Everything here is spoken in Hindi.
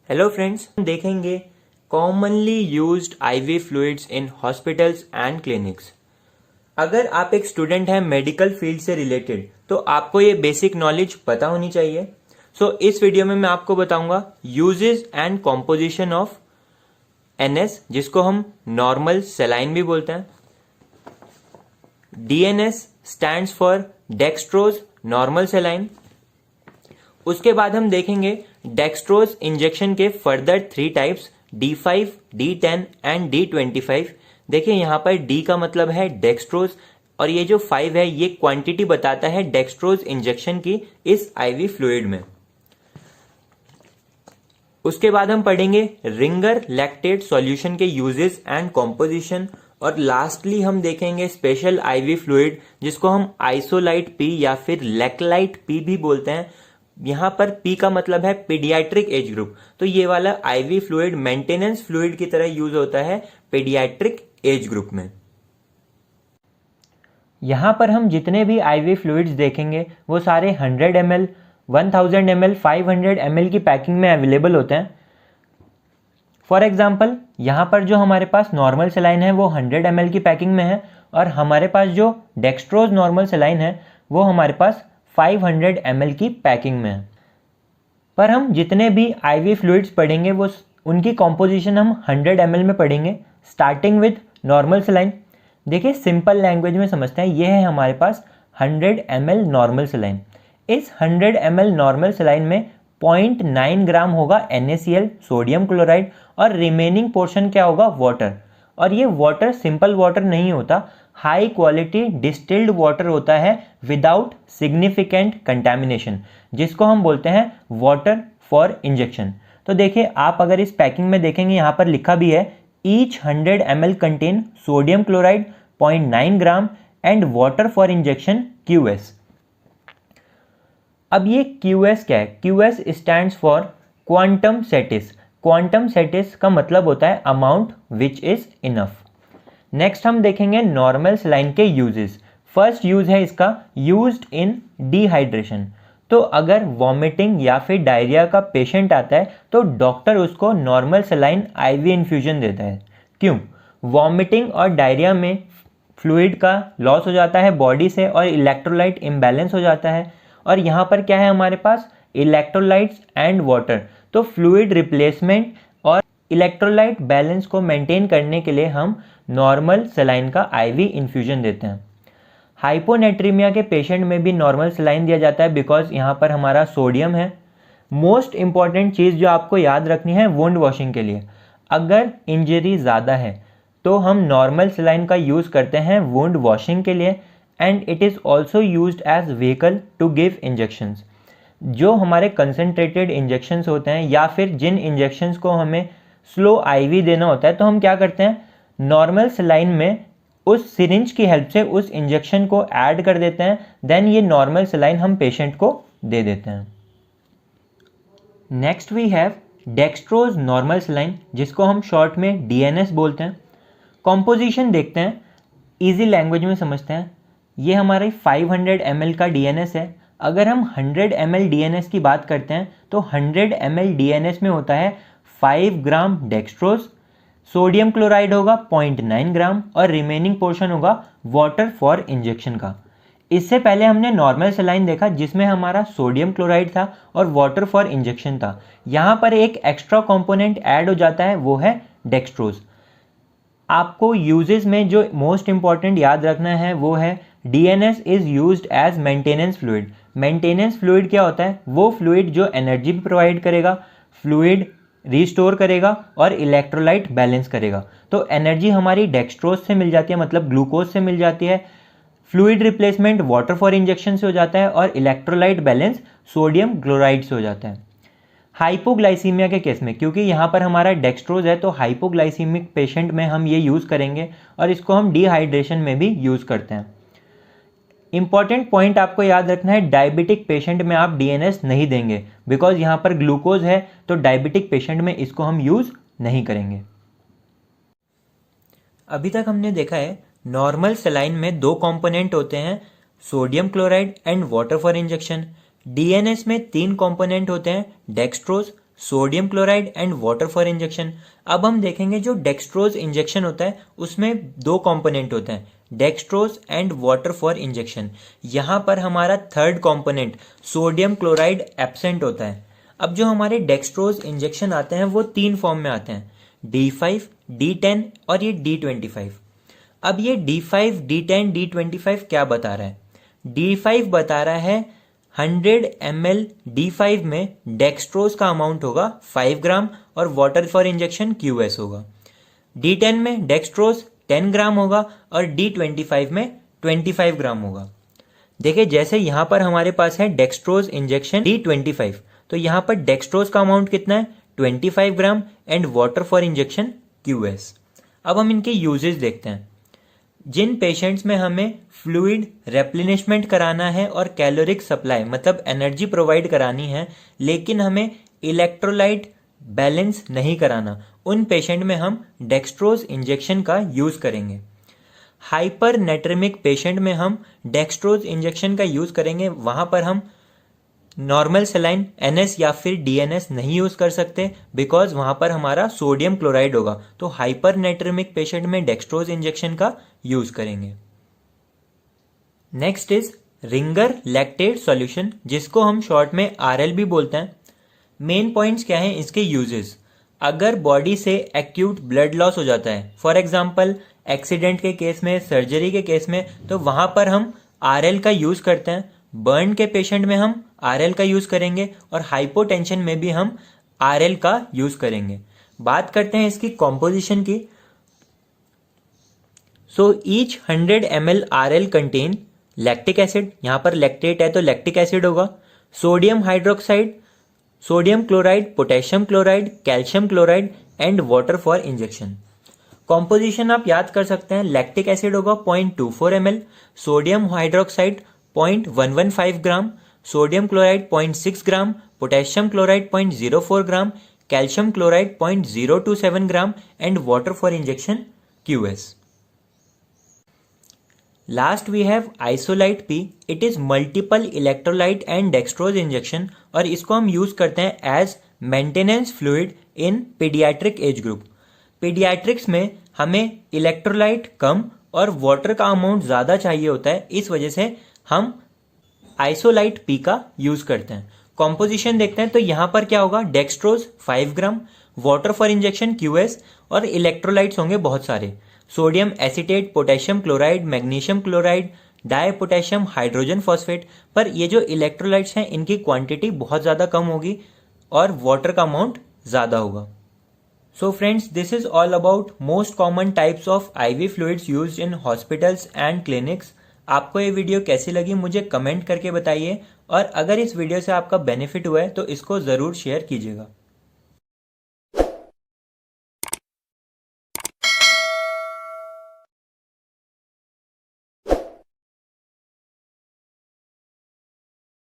हेलो फ्रेंड्स, हम देखेंगे commonly used ivy fluids in hospitals and clinics. अगर आप एक स्टूडेंट हैं मेडिकल फील्ड से रिलेटेड तो आपको ये बेसिक नॉलेज पता होनी चाहिए। इस वीडियो में मैं आपको बताऊंगा uses and composition of NS, जिसको हम नॉर्मल सेलाइन भी बोलते हैं। DNS stands for dextrose normal सेलाइन। उसके बाद हम देखेंगे डेक्सट्रोज इंजेक्शन के further 3 types, D5, D10 and D25। देखिए यहां पर D का मतलब है डेक्सट्रोज और ये जो 5 है ये क्वांटिटी बताता है डेक्सट्रोज इंजेक्शन की इस आईवी फ्लूइड में। उसके बाद हम पढ़ेंगे रिंगर लैक्टेट सॉल्यूशन के यूजेस एंड कॉम्पोजिशन और लास्टली हम देखेंगे स्पेशल आईवी फ्लूइड जिसको हम आइसोलाइट पी या फिर लेक्लाइट पी भी बोलते हैं। यहां पर पी का मतलब है पीडियाट्रिक एज ग्रुप, तो ये वाला आईवी फ्लूइड मेंटेनेंस फ्लूइड की तरह यूज होता है पीडियाट्रिक एज ग्रुप में। यहां पर हम जितने भी आईवी फ्लूइड्स देखेंगे वो सारे 100 ml, 1000 ml, 500 ml की पैकिंग में अवेलेबल होते हैं। फॉर एग्जाम्पल यहां पर जो हमारे पास नॉर्मल सेलाइन है वो 100 ml की पैकिंग में है और हमारे पास जो डेक्सट्रोज नॉर्मल सेलाइन है वो हमारे पास 500 ml की पैकिंग में है। पर हम जितने भी आईवी फ्लूइड्स पढ़ेंगे वो उनकी कॉम्पोजिशन हम 100 ml में पढ़ेंगे, स्टार्टिंग विद नॉर्मल सेलाइन। देखिए सिंपल लैंग्वेज में समझते हैं, ये है हमारे पास 100 ml नॉर्मल सेलाइन। इस 100 ml नॉर्मल सेलाइन में 0.9 ग्राम होगा NaCl सोडियम क्लोराइड और रिमेनिंग पोर्शन क्या होगा, वाटर। और ये वाटर सिंपल वाटर नहीं होता, हाई क्वालिटी डिस्टिल्ड वाटर होता है विदाउट सिग्निफिकेंट कंटैमिनेशन, जिसको हम बोलते हैं वाटर फॉर इंजेक्शन। तो देखिए आप अगर इस पैकिंग में देखेंगे यहाँ पर लिखा भी है each 100 ml contain sodium chloride 0.9 gram and water for injection QS। अब ये QS क्या है? QS stands for quantum satis. Quantum satis का मतलब होता है amount which is enough. Next हम देखेंगे नॉर्मल सेलाइन के यूजेस। फर्स्ट यूज है इसका यूज्ड इन डिहाइड्रेशन। तो अगर वॉमिटिंग या फिर डायरिया का पेशेंट आता है तो डॉक्टर उसको नॉर्मल सेलाइन आईवी इन्फ्यूजन देता है। क्यों? वॉमिटिंग और डायरिया में फ्लूइड का लॉस हो जाता है बॉडी से और इलेक्ट्रोलाइट इम्बैलेंस हो जाता है। और यहाँ पर क्या है हमारे पास इलेक्ट्रोलाइट्स एंड वाटर, तो फ्लूइड रिप्लेसमेंट और इलेक्ट्रोलाइट बैलेंस को मेंटेन करने के लिए हम नॉर्मल सेलाइन का आईवी इन्फ्यूजन देते हैं। हाइपोनेट्रीमिया के पेशेंट में भी नॉर्मल सेलाइन दिया जाता है बिकॉज यहाँ पर हमारा सोडियम है। मोस्ट इंपॉर्टेंट चीज़ जो आपको याद रखनी है वुंड वॉशिंग के लिए, अगर इंजरी ज़्यादा है तो हम नॉर्मल सेलाइन का यूज़ करते हैं वुंड वॉशिंग के लिए and it is also used as vehicle to give injections. जो हमारे कंसनट्रेटेड इंजेक्शंस होते हैं या फिर जिन इंजेक्शंस को हमें स्लो आईवी देना होता है तो हम क्या करते हैं, नॉर्मल सेलाइन में उस सिरिंज की हेल्प से उस इंजेक्शन को ऐड कर देते हैं, देन ये नॉर्मल सेलाइन हम पेशेंट को दे देते हैं। Next we have dextrose normal saline, जिसको हम शॉर्ट में DNS बोलते हैं। कॉम्पोजिशन देखते हैं, इजी लैंग्वेज में समझते हैं। ये हमारे 500 ml का DNS है। अगर हम 100 ml DNS की बात करते हैं तो 100 ml DNS में होता है 5 ग्राम डेक्सट्रोज, सोडियम क्लोराइड होगा 0.9 ग्राम और रिमेनिंग पोर्शन होगा वाटर फॉर इंजेक्शन का। इससे पहले हमने नॉर्मल सेलाइन देखा जिसमें हमारा सोडियम क्लोराइड था और वाटर फॉर इंजेक्शन था। यहाँ पर एक एक्स्ट्रा कंपोनेंट ऐड हो जाता है, वो है डेक्सट्रोज। आपको यूजेस में जो मोस्ट इंपॉर्टेंट याद रखना है वो है DNS is used as maintenance fluid. Maintenance fluid क्या होता है? वो फ्लूइड जो एनर्जी भी प्रोवाइड करेगा, फ्लूइड रिस्टोर करेगा और इलेक्ट्रोलाइट बैलेंस करेगा। तो एनर्जी हमारी डेक्सट्रोज से मिल जाती है, मतलब ग्लूकोज से मिल जाती है। Fluid replacement water for injection से हो जाता है और इलेक्ट्रोलाइट बैलेंस सोडियम क्लोराइड से हो जाता है। हाइपोग्लाइसीमिया के केस में, क्योंकि यहाँ पर हमारा डेक्सट्रोज है तो हाइपोग्लाइसीमिक पेशेंट में हम ये यूज़ करेंगे और इसको हम डिहाइड्रेशन में भी यूज़ करते हैं। इंपॉर्टेंट पॉइंट आपको याद रखना है, डायबिटिक पेशेंट में आप DNS नहीं देंगे बिकॉज यहाँ पर ग्लूकोज है, तो डायबिटिक पेशेंट में इसको हम यूज़ नहीं करेंगे। अभी तक हमने देखा है नॉर्मल सेलाइन में 2 कंपोनेंट होते हैं, sodium chloride and water for injection. DNS में 3 कंपोनेंट होते हैं, dextrose, sodium chloride and water for injection. अब हम देखेंगे जो डेक्सट्रोज इंजेक्शन होता है उसमें दो कंपोनेंट होते हैं, dextrose and water for injection. यहाँ पर हमारा third component sodium chloride absent होता है। अब जो हमारे डेक्सट्रोज इंजेक्शन आते हैं वो तीन फॉर्म में आते हैं, D5, D10 और ये D25। अब ये D5, D10, D25 क्या बता रहा है? D5 बता रहा है 100 ml D5 में डेक्सट्रोज का अमाउंट होगा 5 ग्राम और वाटर फॉर इंजेक्शन QS होगा। D10 में डेक्सट्रोज 10 ग्राम होगा और D25 में 25 ग्राम होगा। देखिए जैसे यहाँ पर हमारे पास है डेक्सट्रोज इंजेक्शन D25, तो यहाँ पर डेक्सट्रोज का अमाउंट कितना है? 25 ग्राम and water for injection QS। अब हम इनके यूजेस देखते हैं। जिन पेशेंट्स में हमें फ्लूइड रेप्लेनिशमेंट कराना है और कैलोरिक सप्लाई मतलब एनर्जी प्रोवाइड करानी है, लेकिन हमें इलेक्ट्रोलाइट बैलेंस नहीं कराना, उन पेशेंट में हम डेक्सट्रोज इंजेक्शन का यूज़ करेंगे। हाइपर नेट्रेमिक पेशेंट में हम डेक्सट्रोज इंजेक्शन का यूज़ करेंगे, वहाँ पर हम नॉर्मल सेलाइन NS या फिर DNS नहीं यूज़ कर सकते बिकॉज वहाँ पर हमारा सोडियम क्लोराइड होगा। तो हाइपर नेट्रेमिक पेशेंट में डेक्सट्रोज इंजेक्शन का यूज़ करेंगे। Next is ringer lactate solution, जिसको हम शॉर्ट में RL भी बोलते हैं। मेन पॉइंट्स क्या हैं इसके यूजेस? अगर बॉडी से एक्यूट ब्लड लॉस हो जाता है, फॉर एग्जांपल एक्सीडेंट के केस में, सर्जरी के केस में, तो वहाँ पर हम RL का यूज़ करते हैं। बर्न के पेशेंट में हम RL का यूज़ करेंगे और हाइपोटेंशन में भी हम RL का यूज़ करेंगे। बात करते हैं इसकी कॉम्पोजिशन की। So each 100 ml RL contain lactic acid, यहाँ पर लैक्टेट है तो लैक्टिक एसिड होगा, sodium hydroxide, sodium chloride, potassium chloride, calcium chloride and water for injection. Composition आप याद कर सकते हैं, लैक्टिक एसिड होगा 0.24 ml, sodium hydroxide 0.115 gram, sodium chloride 0.6 gram, potassium chloride 0.04 gram, calcium chloride 0.027 gram and water for injection QS। Last we have Isolyte P। It is multiple electrolyte and dextrose injection और इसको हम यूज करते हैं as maintenance fluid in paediatric age group. Paediatrics में हमें इलेक्ट्रोलाइट कम और वाटर का अमाउंट ज़्यादा चाहिए होता है, इस वजह से हम आइसोलाइट P का यूज करते हैं। कॉम्पोजिशन देखते हैं तो यहाँ पर क्या होगा, dextrose 5 gram, water for injection QS और इलेक्ट्रोलाइट्स होंगे बहुत सारे, sodium acetate, potassium chloride, magnesium chloride, di potassium hydrogen phosphate. पर ये जो इलेक्ट्रोलाइट्स हैं इनकी क्वांटिटी बहुत ज़्यादा कम होगी और वाटर का अमाउंट ज़्यादा होगा। So friends, this is all about most common types of IV fluids used in hospitals and clinics. आपको ये वीडियो कैसी लगी मुझे कमेंट करके बताइए और अगर इस वीडियो से आपका बेनिफिट हुआ है तो इसको ज़रूर शेयर कीजिएगा।